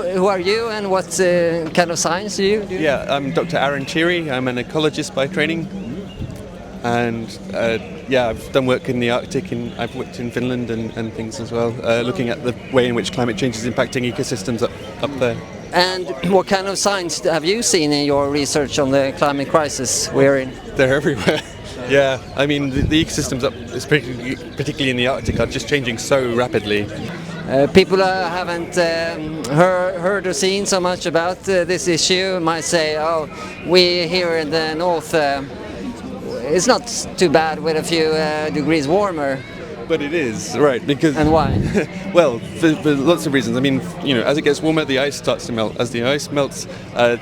who are you and what kind of science do you do? Yeah, I'm Dr. Thierry. I'm an ecologist by training. And I've done work in the Arctic, and I've worked in Finland and things as well, looking at the way in which climate change is impacting ecosystems up there. And what kind of signs have you seen in your research on the climate crisis we're in? They're everywhere. Yeah, I mean the ecosystems particularly in the Arctic, are just changing so rapidly. People haven't heard or seen so much about this issue might say, oh, we here in the north, it's not too bad with a few degrees warmer. But it is, right, because... And why? Well, for lots of reasons. I mean, as it gets warmer, the ice starts to melt. As the ice melts,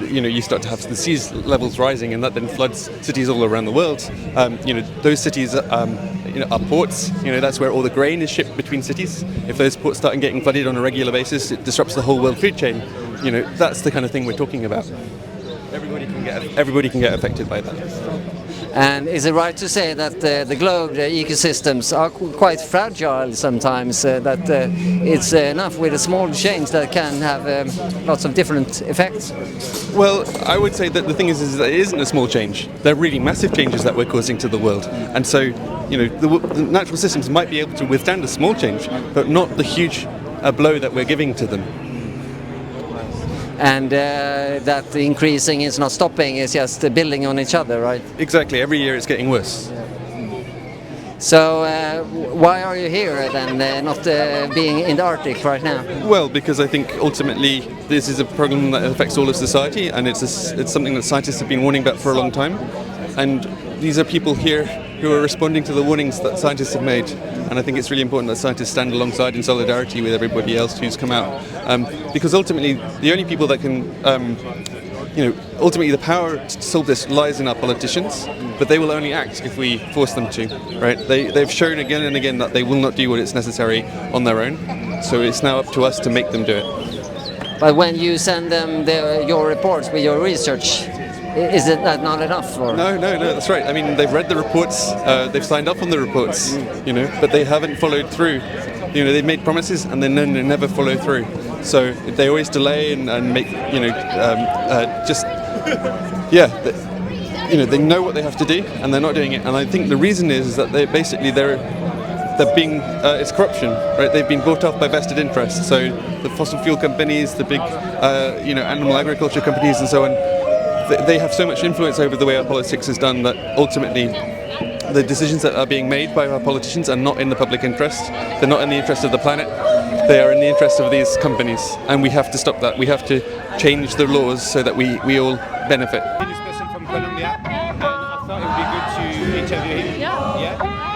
you start to have the sea levels rising, and that then floods cities all around the world. Those cities are ports. That's where all the grain is shipped between cities. If those ports start getting flooded on a regular basis, it disrupts the whole world food chain. That's the kind of thing we're talking about. Everybody can get affected by that. And is it right to say that the globe, the ecosystems are quite fragile sometimes, that it's enough with a small change that can have lots of different effects? Well, I would say that the thing is that it isn't a small change. They're really massive changes that we're causing to the world. And so, the natural systems might be able to withstand a small change, but not the huge blow that we're giving to them. And that increasing is not stopping, it's just building on each other, right? Exactly, every year it's getting worse. So why are you here then, not being in the Arctic right now? Well, because I think ultimately this is a problem that affects all of society, and it's something that scientists have been warning about for a long time. And these are people here who are responding to the warnings that scientists have made. And I think it's really important that scientists stand alongside in solidarity with everybody else who's come out. Because ultimately, the only people that can, ultimately the power to solve this lies in our politicians, but they will only act if we force them to, right? They've shown again and again that they will not do what is necessary on their own. So it's now up to us to make them do it. But when you send them your reports with your research, is it not enough? Or? No, that's right. I mean, they've read the reports, they've signed up on the reports, but they haven't followed through. They've made promises and then they never follow through. So they always delay and make, they know what they have to do and they're not doing it. And I think the reason is that they're being, it's corruption, right? They've been bought off by vested interests. So the fossil fuel companies, the big, animal agriculture companies and so on, they have so much influence over the way our politics is done that ultimately the decisions that are being made by our politicians are not in the public interest. They're not in the interest of the planet. They are in the interest of these companies. And we have to stop that. We have to change the laws so that we all benefit. This person from Colombia, and I thought it would be good to interview him. Yeah.